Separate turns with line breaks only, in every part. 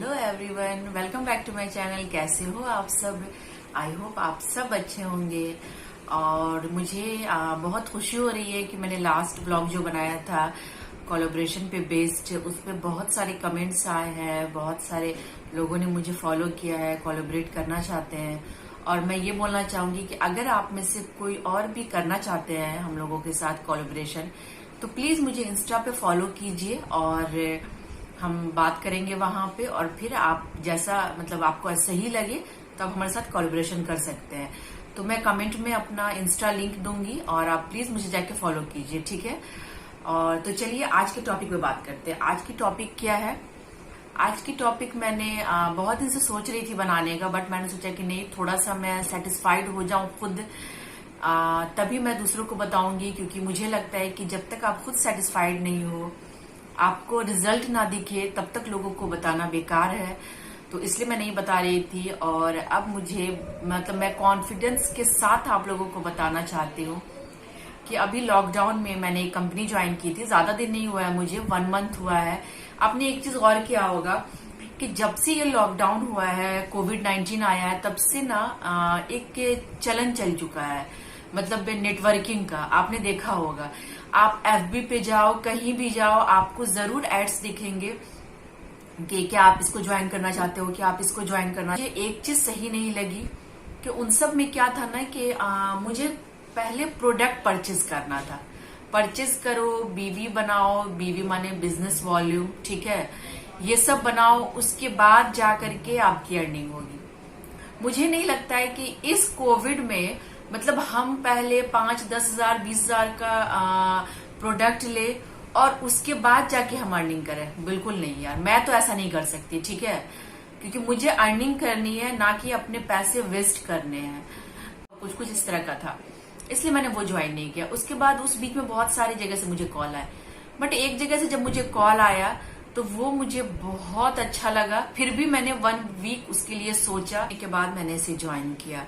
Hello everyone, welcome back to my channel. कैसे हो आप सब? आई होप आप सब अच्छे होंगे। और मुझे बहुत खुशी हो रही है कि मैंने लास्ट ब्लॉग जो बनाया था कोलैबोरेशन पे बेस्ड, उस पर बहुत सारे कमेंट्स आए हैं, बहुत सारे लोगों ने मुझे फॉलो किया है, कोलैबोरेट करना चाहते हैं। और मैं ये बोलना चाहूंगी कि अगर आप में से कोई और भी करना चाहते हैं हम लोगों के साथ कोलैबोरेशन, तो प्लीज मुझे इंस्टा पे फॉलो कीजिए और हम बात करेंगे वहां पे। और फिर आप जैसा आपको सही लगे तो आप हमारे साथ कोलैबोरेशन कर सकते हैं। तो मैं कमेंट में अपना इंस्टा लिंक दूंगी और आप प्लीज मुझे जाके फॉलो कीजिए, ठीक है? और तो चलिए आज के टॉपिक पे बात करते हैं। आज की टॉपिक क्या है? आज की टॉपिक मैंने बहुत दिन से सोच रही थी बनाने का, बट मैंने सोचा कि नहीं, थोड़ा सा मैं सेटिस्फाइड हो जाऊं खुद, तभी मैं दूसरों को बताऊंगी। क्योंकि मुझे लगता है कि जब तक आप खुद सेटिस्फाइड नहीं हो, आपको रिजल्ट ना दिखे, तब तक लोगों को बताना बेकार है। तो इसलिए मैं नहीं बता रही थी। और अब मुझे मैं कॉन्फिडेंस के साथ आप लोगों को बताना चाहती हूँ कि अभी लॉकडाउन में मैंने एक कंपनी ज्वाइन की थी। ज्यादा दिन नहीं हुआ है, मुझे 1 मंथ हुआ है। आपने एक चीज गौर किया होगा कि जब से ये लॉकडाउन हुआ है, कोविड-19 आया है, तब से ना एक चलन चल चुका है, नेटवर्किंग का। आपने देखा होगा, आप एफबी पे जाओ, कहीं भी जाओ, आपको जरूर एड्स दिखेंगे कि क्या आप इसको ज्वाइन करना चाहते हो, क्या आप इसको ज्वाइन करना। मुझे एक चीज सही नहीं लगी कि उन सब में क्या था ना कि मुझे पहले प्रोडक्ट परचेज करना था। परचेज करो, बीवी बनाओ, बीवी माने बिजनेस वॉल्यूम, ठीक है, ये सब बनाओ, उसके बाद जा करके आपकी अर्निंग होगी। मुझे नहीं लगता है कि इस कोविड में हम पहले 5-10 हजार 20 हजार का प्रोडक्ट ले और उसके बाद जाके हम अर्निंग करें। बिल्कुल नहीं यार, मैं तो ऐसा नहीं कर सकती, ठीक है? क्योंकि मुझे अर्निंग करनी है, ना कि अपने पैसे वेस्ट करने हैं। कुछ इस तरह का था, इसलिए मैंने वो ज्वाइन नहीं किया। उसके बाद उस बीच में बहुत सारी जगह से मुझे कॉल आए, बट एक जगह से जब मुझे कॉल आया तो वो मुझे बहुत अच्छा लगा। फिर भी मैंने 1 वीक उसके लिए सोचा, के बाद मैंने इसे ज्वाइन किया।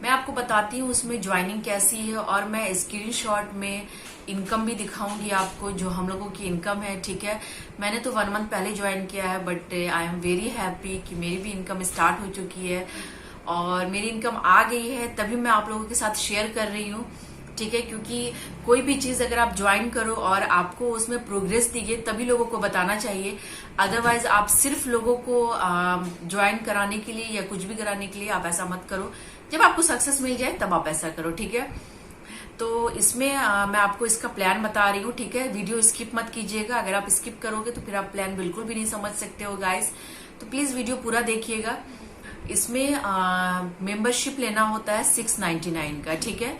मैं आपको बताती हूँ उसमें ज्वाइनिंग कैसी है, और मैं स्क्रीनशॉट में इनकम भी दिखाऊंगी आपको, जो हम लोगों की इनकम है, ठीक है? मैंने तो 1 मंथ पहले ज्वाइन किया है, but I am very happy कि मेरी भी इनकम स्टार्ट हो चुकी है और मेरी इनकम आ गई है, तभी मैं आप लोगों के साथ शेयर कर रही हूँ, ठीक है? क्योंकि कोई भी चीज अगर आप ज्वाइन करो और आपको उसमें प्रोग्रेस दिखे, तभी लोगों को बताना चाहिए। अदरवाइज आप सिर्फ लोगों को ज्वाइन कराने के लिए या कुछ भी कराने के लिए आप ऐसा मत करो। जब आपको सक्सेस मिल जाए तब आप ऐसा करो, ठीक है? तो इसमें मैं आपको इसका प्लान बता रही हूँ, ठीक है? वीडियो स्किप मत कीजिएगा। अगर आप स्किप करोगे तो फिर आप प्लान बिल्कुल भी नहीं समझ सकते हो गाइस। तो प्लीज वीडियो पूरा देखिएगा। इसमें मेंबरशिप लेना होता है 699 का, ठीक है?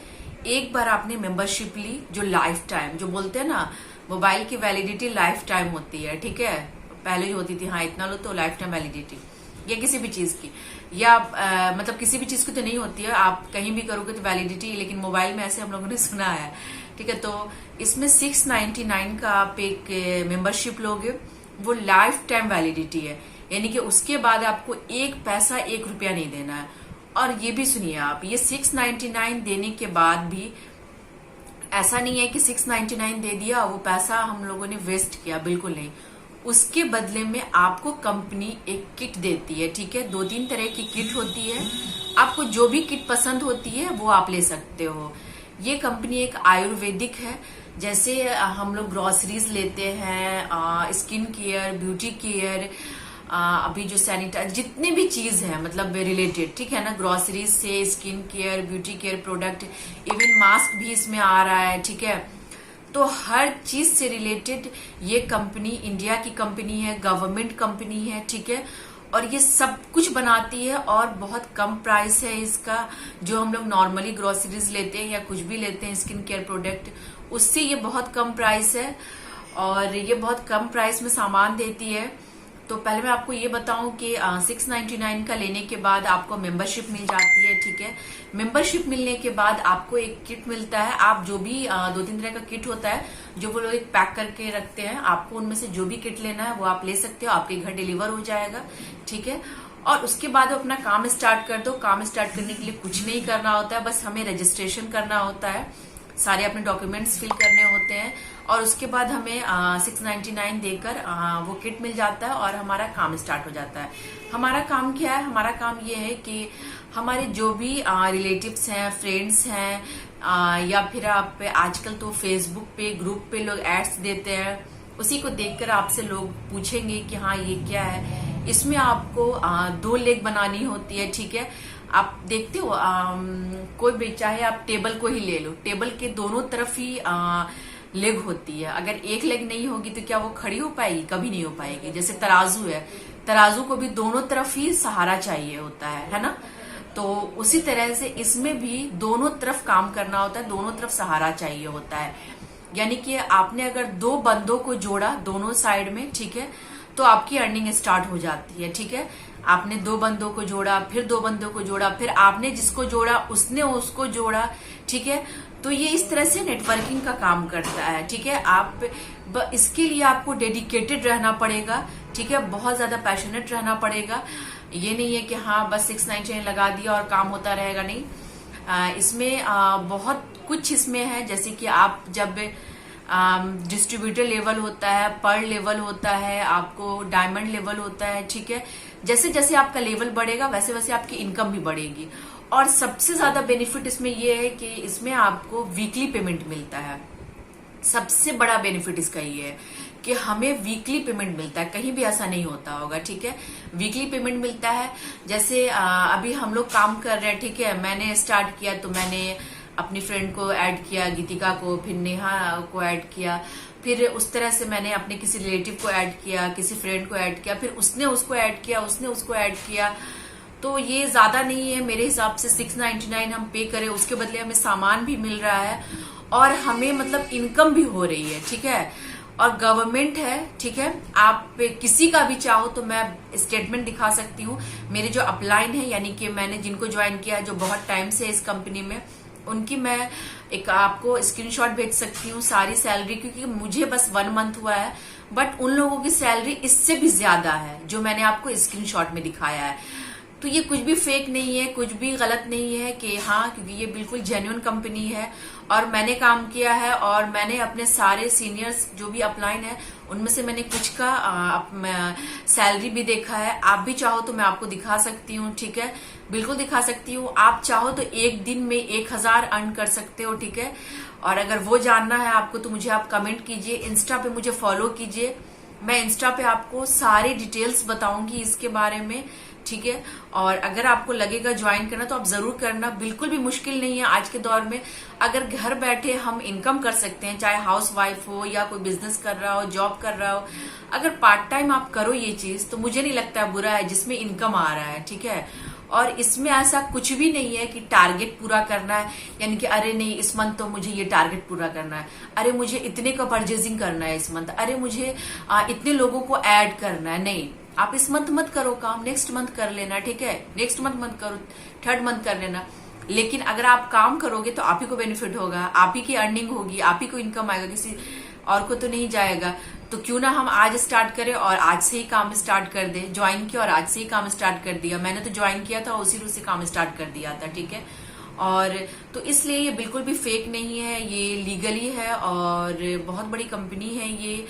एक बार आपने मेंबरशिप ली, जो लाइफ टाइम, जो बोलते हैं ना, मोबाइल की वैलिडिटी लाइफ टाइम होती है, ठीक है? पहले जो होती थी, हाँ इतना लो तो लाइफ टाइम वैलिडिटी, या किसी भी चीज की, या किसी भी चीज की तो नहीं होती है, आप कहीं भी करोगे तो वैलिडिटी, लेकिन मोबाइल में ऐसे हम लोगों ने सुना है, ठीक है? तो इसमें 699 का आप एक मेंबरशिप लोगे, वो लाइफ टाइम वैलिडिटी है, यानी कि उसके बाद आपको 1 पैसा 1 रुपया नहीं देना है। और ये भी सुनिए आप, ये 699 देने के बाद भी ऐसा नहीं है कि 699 दे दिया, वो पैसा हम लोगों ने वेस्ट किया, बिल्कुल नहीं। उसके बदले में आपको कंपनी एक किट देती है, ठीक है? 2-3 तरह की किट होती है, आपको जो भी किट पसंद होती है वो आप ले सकते हो। ये कंपनी एक आयुर्वेदिक है, जैसे हम लोग ग्रोसरीज लेते हैं, स्किन केयर, ब्यूटी केयर, अभी जो सैनिटाइज, जितने भी चीज है रिलेटेड, ठीक है ना, ग्रोसरीज से skin care, beauty care product, even mask भी इसमें आ रहा है, ठीक है? तो हर चीज से रिलेटेड ये कंपनी इंडिया की कंपनी है, गवर्नमेंट कंपनी है, ठीक है? और ये सब कुछ बनाती है और बहुत कम प्राइस है इसका। जो हम लोग नॉर्मली ग्रोसरीज लेते हैं या कुछ भी लेते हैं स्किन केयर प्रोडक्ट, उससे ये बहुत कम प्राइस है और ये बहुत कम प्राइस में सामान देती है। तो पहले मैं आपको ये बताऊं कि 699 का लेने के बाद आपको मेंबरशिप मिल जाती है, ठीक है? मेंबरशिप मिलने के बाद आपको एक किट मिलता है। आप जो भी 2-3 तरह का किट होता है जो वो लोग एक पैक करके रखते हैं, आपको उनमें से जो भी किट लेना है वो आप ले सकते हो, आपके घर डिलीवर हो जाएगा, ठीक है? और उसके बाद अपना काम स्टार्ट कर दो। काम स्टार्ट करने के लिए कुछ नहीं करना होता है, बस हमें रजिस्ट्रेशन करना होता है, सारे अपने डॉक्यूमेंट्स फिल करने होते हैं, और उसके बाद हमें 699 देकर वो किट मिल जाता है और हमारा काम स्टार्ट हो जाता है। हमारा काम क्या है? हमारा काम ये है कि हमारे जो भी रिलेटिव्स हैं, फ्रेंड्स हैं, या फिर आप आजकल तो फेसबुक पे ग्रुप पे लोग एड्स देते हैं, उसी को देखकर आपसे लोग पूछेंगे कि हाँ ये क्या है। इसमें आपको 2 लेग बनानी होती है, ठीक है। आप देखते हो कोई भी, चाहे आप टेबल को ही ले लो, टेबल के दोनों तरफ ही लेग होती है। अगर एक लेग नहीं होगी तो क्या वो खड़ी हो पाएगी? कभी नहीं हो पाएगी। जैसे तराजू है, तराजू को भी दोनों तरफ ही सहारा चाहिए होता है ना। तो उसी तरह से इसमें भी दोनों तरफ काम करना होता है, दोनों तरफ सहारा चाहिए होता है। यानी कि आपने अगर 2 बंदों को जोड़ा दोनों साइड में, ठीक है, तो आपकी अर्निंग स्टार्ट हो जाती है, ठीक है। आपने 2 बंदों को जोड़ा, फिर 2 बंदों को जोड़ा, फिर आपने जिसको जोड़ा उसने उसको जोड़ा, ठीक है। तो ये इस तरह से नेटवर्किंग का काम करता है, ठीक है। आप इसके लिए आपको डेडिकेटेड रहना पड़ेगा, ठीक है, बहुत ज्यादा पैशनेट रहना पड़ेगा। ये नहीं है कि हाँ बस 699 लगा दिया और काम होता रहेगा, नहीं। इसमें बहुत कुछ इसमें है। जैसे कि आप जब डिस्ट्रीब्यूटर लेवल होता है, पर लेवल होता है, आपको डायमंड लेवल होता है, ठीक है। जैसे जैसे आपका लेवल बढ़ेगा वैसे वैसे आपकी इनकम भी बढ़ेगी। और सबसे ज्यादा बेनिफिट इसमें यह है कि इसमें आपको वीकली पेमेंट मिलता है। सबसे बड़ा बेनिफिट इसका ये है कि हमें वीकली पेमेंट मिलता है, कहीं भी ऐसा नहीं होता होगा, ठीक है। वीकली पेमेंट मिलता है। जैसे अभी हम लोग काम कर रहे हैं, ठीक है, मैंने स्टार्ट किया तो मैंने अपनी फ्रेंड को ऐड किया, गीतिका को, फिर नेहा को ऐड किया, फिर उस तरह से मैंने अपने किसी रिलेटिव को ऐड किया, किसी फ्रेंड को ऐड किया, फिर उसने उसको ऐड किया, उसने उसको ऐड किया। तो ये ज्यादा नहीं है मेरे हिसाब से। 699 हम पे करें, उसके बदले हमें सामान भी मिल रहा है और हमें मतलब इनकम भी हो रही है, ठीक है। और गवर्नमेंट है, ठीक है। आप किसी का भी चाहो तो मैं स्टेटमेंट दिखा सकती हूँ। मेरे जो अपलाइन है, यानी कि मैंने जिनको ज्वाइन किया है, जो बहुत टाइम से इस कंपनी में, उनकी मैं एक आपको स्क्रीनशॉट भेज सकती हूँ सारी सैलरी, क्योंकि मुझे बस 1 मंथ हुआ है, बट उन लोगों की सैलरी इससे भी ज्यादा है जो मैंने आपको स्क्रीनशॉट में दिखाया है। तो ये कुछ भी फेक नहीं है, कुछ भी गलत नहीं है कि हाँ, क्योंकि ये बिल्कुल जेन्युइन कंपनी है और मैंने काम किया है। और मैंने अपने सारे सीनियर्स जो भी अपलाइन है उनमें से मैंने कुछ का सैलरी भी देखा है। आप भी चाहो तो मैं आपको दिखा सकती हूँ, ठीक है, बिल्कुल दिखा सकती हूँ। आप चाहो तो एक दिन में 1000 अर्न कर सकते हो, ठीक है। और अगर वो जानना है आपको तो मुझे आप कमेंट कीजिए, इंस्टा पे मुझे फॉलो कीजिए। मैं इंस्टा पे आपको सारी डिटेल्स बताऊंगी इसके बारे में, ठीक है। और अगर आपको लगेगा ज्वाइन करना तो आप जरूर करना, बिल्कुल भी मुश्किल नहीं है आज के दौर में। अगर घर बैठे हम इनकम कर सकते हैं, चाहे हाउस वाइफ हो या कोई बिजनेस कर रहा हो, जॉब कर रहा हो, अगर पार्ट टाइम आप करो ये चीज तो मुझे नहीं लगता बुरा है, जिसमें इनकम आ रहा है, ठीक है। और इसमें ऐसा कुछ भी नहीं है कि टारगेट पूरा करना है, यानी कि अरे नहीं इस मंथ तो मुझे ये टारगेट पूरा करना है, अरे मुझे इतने का परचेजिंग करना है इस मंथ, अरे मुझे इतने लोगों को ऐड करना है। नहीं, आप इस मंथ मत करो काम, नेक्स्ट मंथ कर लेना, ठीक है। नेक्स्ट मंथ मत करो, 3rd मंथ कर लेना। लेकिन अगर आप काम करोगे तो आप ही को बेनिफिट होगा, आप ही की अर्निंग होगी, आप ही को इनकम आएगा, किसी और को तो नहीं जाएगा। तो क्यों ना हम आज स्टार्ट करें और आज से ही काम स्टार्ट कर दे। ज्वाइन किया और आज से ही काम स्टार्ट कर दिया। मैंने तो ज्वाइन किया था, उसी रूप से काम स्टार्ट कर दिया था, ठीक है। और तो इसलिए ये बिल्कुल भी फेक नहीं है, ये लीगली है और बहुत बड़ी कंपनी है ये।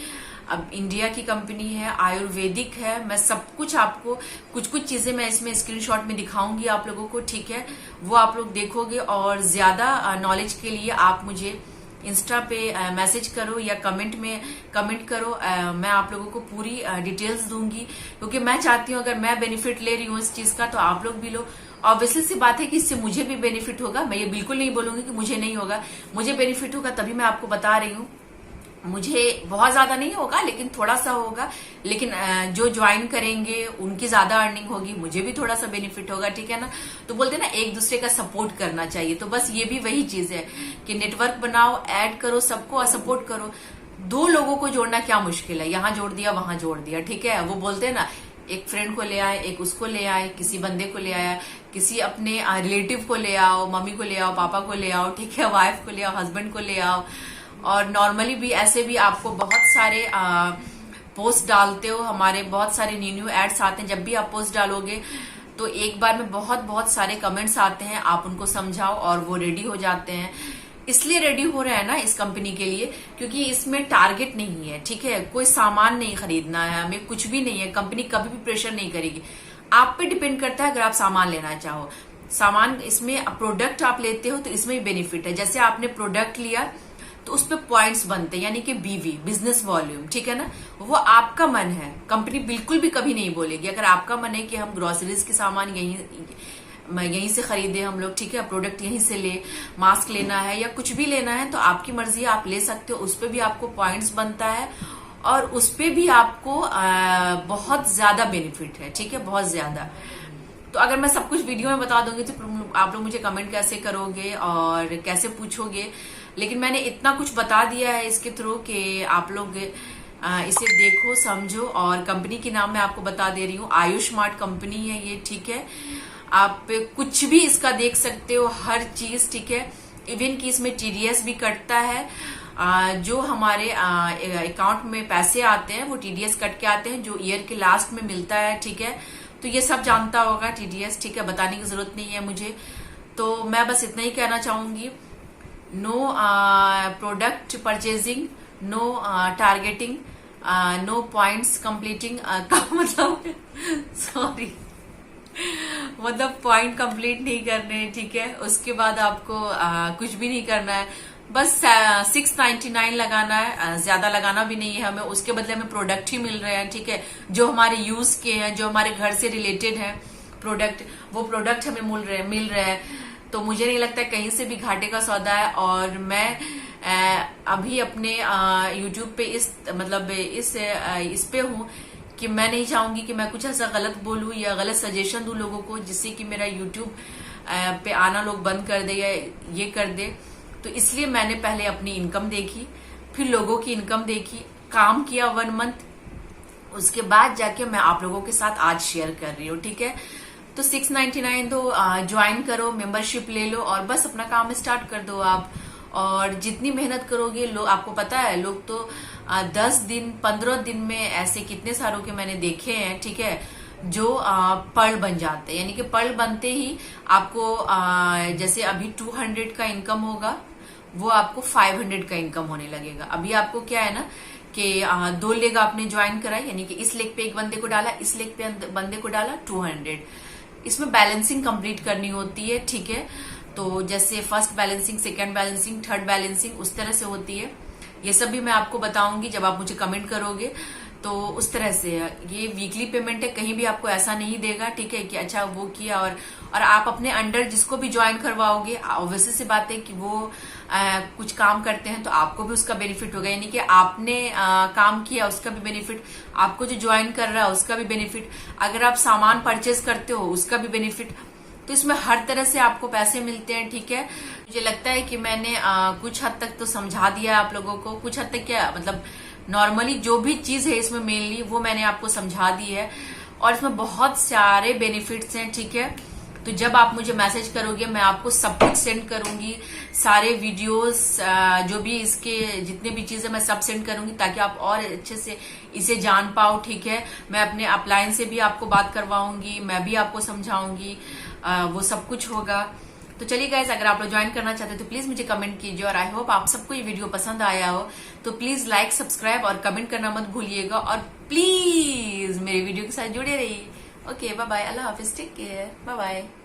अब इंडिया की कंपनी है, आयुर्वेदिक है। मैं सब कुछ आपको कुछ कुछ चीजें मैं इसमें स्क्रीनशॉट में दिखाऊंगी आप लोगों को, ठीक है। वो आप लोग देखोगे और ज्यादा नॉलेज के लिए आप मुझे इंस्टा पे मैसेज करो या कमेंट में कमेंट करो। मैं आप लोगों को पूरी डिटेल्स दूंगी, क्योंकि मैं चाहती हूँ अगर मैं बेनिफिट ले रही हूँ इस चीज का तो आप लोग भी लो। ऑब्वियसली सी बात है कि इससे मुझे भी बेनिफिट होगा, मैं ये बिल्कुल नहीं बोलूंगी कि मुझे नहीं होगा, मुझे बेनिफिट होगा तभी मैं आपको बता रही हूँ। मुझे बहुत ज्यादा नहीं होगा लेकिन थोड़ा सा होगा, लेकिन जो ज्वाइन करेंगे उनकी ज्यादा अर्निंग होगी, मुझे भी थोड़ा सा बेनिफिट होगा, ठीक है ना। तो बोलते हैं ना एक दूसरे का सपोर्ट करना चाहिए, तो बस ये भी वही चीज है कि नेटवर्क बनाओ, ऐड करो सबको और सपोर्ट करो। 2 लोगों को जोड़ना क्या मुश्किल है, यहाँ जोड़ दिया वहां जोड़ दिया, ठीक है। वो बोलते हैं ना एक फ्रेंड को ले आए, एक उसको ले आए, किसी बंदे को ले आया, किसी अपने रिलेटिव को ले आओ, मम्मी को ले आओ, पापा को ले आओ, ठीक है, वाइफ को ले आओ, हस्बैंड को ले आओ। और नॉर्मली भी ऐसे भी आपको बहुत सारे पोस्ट डालते हो, हमारे बहुत सारे न्यू एड्स आते हैं। जब भी आप पोस्ट डालोगे तो एक बार में बहुत बहुत सारे कमेंट्स आते हैं, आप उनको समझाओ और वो रेडी हो जाते हैं। इसलिए रेडी हो रहा है ना इस कंपनी के लिए, क्योंकि इसमें टारगेट नहीं है, ठीक है, कोई सामान नहीं खरीदना है हमें, कुछ भी नहीं है, कंपनी कभी भी प्रेशर नहीं करेगी। आप पे डिपेंड करता है अगर आप सामान लेना चाहो। सामान इसमें प्रोडक्ट आप लेते हो तो इसमें भी बेनिफिट है। जैसे आपने प्रोडक्ट लिया तो उस पर पॉइंट्स बनते हैं, यानी कि बीवी, बिजनेस वॉल्यूम, ठीक है ना। वो आपका मन है, कंपनी बिल्कुल भी कभी नहीं बोलेगी। अगर आपका मन है कि हम ग्रोसरीज के सामान यहीं से खरीदे हम लोग, ठीक है, प्रोडक्ट यहीं से ले, मास्क लेना है या कुछ भी लेना है तो आपकी मर्जी है, आप ले सकते हो। उस पर भी आपको पॉइंट्स बनता है और उस पर भी आपको बहुत ज्यादा बेनिफिट है, ठीक है, बहुत ज्यादा। तो अगर मैं सब कुछ वीडियो में बता दूंगी तो आप लोग मुझे कमेंट कैसे करोगे और कैसे पूछोगे, लेकिन मैंने इतना कुछ बता दिया है इसके थ्रू कि आप लोग इसे देखो, समझो। और कंपनी के नाम मैं आपको बता दे रही हूँ, आयुष मार्ट कंपनी है ये, ठीक है। आप कुछ भी इसका देख सकते हो, हर चीज, ठीक है। इवन कि इसमें टीडीएस भी कटता है। जो हमारे अकाउंट में पैसे आते हैं वो टीडीएस कट के आते हैं, जो ईयर के लास्ट में मिलता है, ठीक है। तो ये सब जानता होगा टीडीएस, ठीक है, बताने की जरूरत नहीं है मुझे। तो मैं बस इतना ही कहना चाहूंगी, no product purchasing, no targeting, no points completing का मतलब सॉरी मतलब पॉइंट कंप्लीट नहीं करने, ठीक है। उसके बाद आपको कुछ भी नहीं करना है, बस 699 लगाना है, ज्यादा लगाना भी नहीं है हमें। उसके बदले हमें प्रोडक्ट ही मिल रहे हैं, ठीक है, जो हमारे यूज के हैं, जो हमारे घर से रिलेटेड है प्रोडक्ट, वो प्रोडक्ट हमें मिल रहे हैं। तो मुझे नहीं लगता कहीं से भी घाटे का सौदा है। और मैं अभी अपने यूट्यूब पे इस पे हूँ कि मैं नहीं चाहूंगी कि मैं कुछ ऐसा गलत बोलूं या गलत सजेशन दूं लोगों को, जिससे कि मेरा यूट्यूब पे आना लोग बंद कर दे या ये कर दे। तो इसलिए मैंने पहले अपनी इनकम देखी, फिर लोगों की इनकम देखी, काम किया 1 मंथ, उसके बाद जाके मैं आप लोगों के साथ आज शेयर कर रही हूँ, ठीक है। तो 699 दो, ज्वाइन करो, मेंबरशिप ले लो और बस अपना काम स्टार्ट कर दो आप। और जितनी मेहनत करोगे, लोग, आपको पता है, लोग तो 10 दिन 15 दिन में ऐसे कितने सारों के मैंने देखे हैं, ठीक है, जो पर्ल बन जाते हैं। यानी कि पर्ल बनते ही आपको जैसे अभी 200 का इनकम होगा, वो आपको 500 का इनकम होने लगेगा। अभी आपको क्या है ना कि 2 लेग आपने ज्वाइन करा, यानी कि इस लेग पे एक बंदे को डाला, इस लेग पे बंदे को डाला, 200। इसमें बैलेंसिंग कंप्लीट करनी होती है, ठीक है। तो जैसे first balancing, second balancing, third balancing, उस तरह से होती है। ये सब भी मैं आपको बताऊंगी जब आप मुझे कमेंट करोगे। तो उस तरह से ये वीकली पेमेंट है, कहीं भी आपको ऐसा नहीं देगा, ठीक है, कि अच्छा वो किया और आप अपने अंडर जिसको भी ज्वाइन करवाओगे, ऑब्वियसली सी बात है कि वो कुछ काम करते हैं तो आपको भी उसका बेनिफिट होगा। यानी कि आपने काम किया, उसका भी बेनिफिट, आपको जो ज्वाइन कर रहा है उसका भी बेनिफिट, अगर आप सामान परचेज करते हो उसका भी बेनिफिट। तो इसमें हर तरह से आपको पैसे मिलते हैं, ठीक है। मुझे लगता है कि मैंने कुछ हद तक तो समझा दिया आप लोगों को, कुछ हद तक क्या मतलब नॉर्मली जो भी चीज है इसमें मेनली वो मैंने आपको समझा दी है। और इसमें बहुत सारे बेनिफिट्स हैं, ठीक है। तो जब आप मुझे मैसेज करोगे मैं आपको सब कुछ सेंड करूंगी, सारे वीडियोस, जो भी इसके जितने भी चीजें मैं सब सेंड करूंगी, ताकि आप और अच्छे से इसे जान पाओ, ठीक है। मैं अपने अपलाइन से भी आपको बात करवाऊंगी, मैं भी आपको समझाऊंगी, वो सब कुछ होगा। तो चलिए गाइस, अगर आप लोग ज्वाइन करना चाहते हो तो प्लीज मुझे कमेंट कीजिए। और आई होप आप सबको ये वीडियो पसंद आया हो, तो प्लीज लाइक, सब्सक्राइब और कमेंट करना मत भूलिएगा। और प्लीज मेरे वीडियो के साथ जुड़े रहिए। ओके, बाय बाय, अल्लाह हाफिज, टेक केयर, बाय बाय।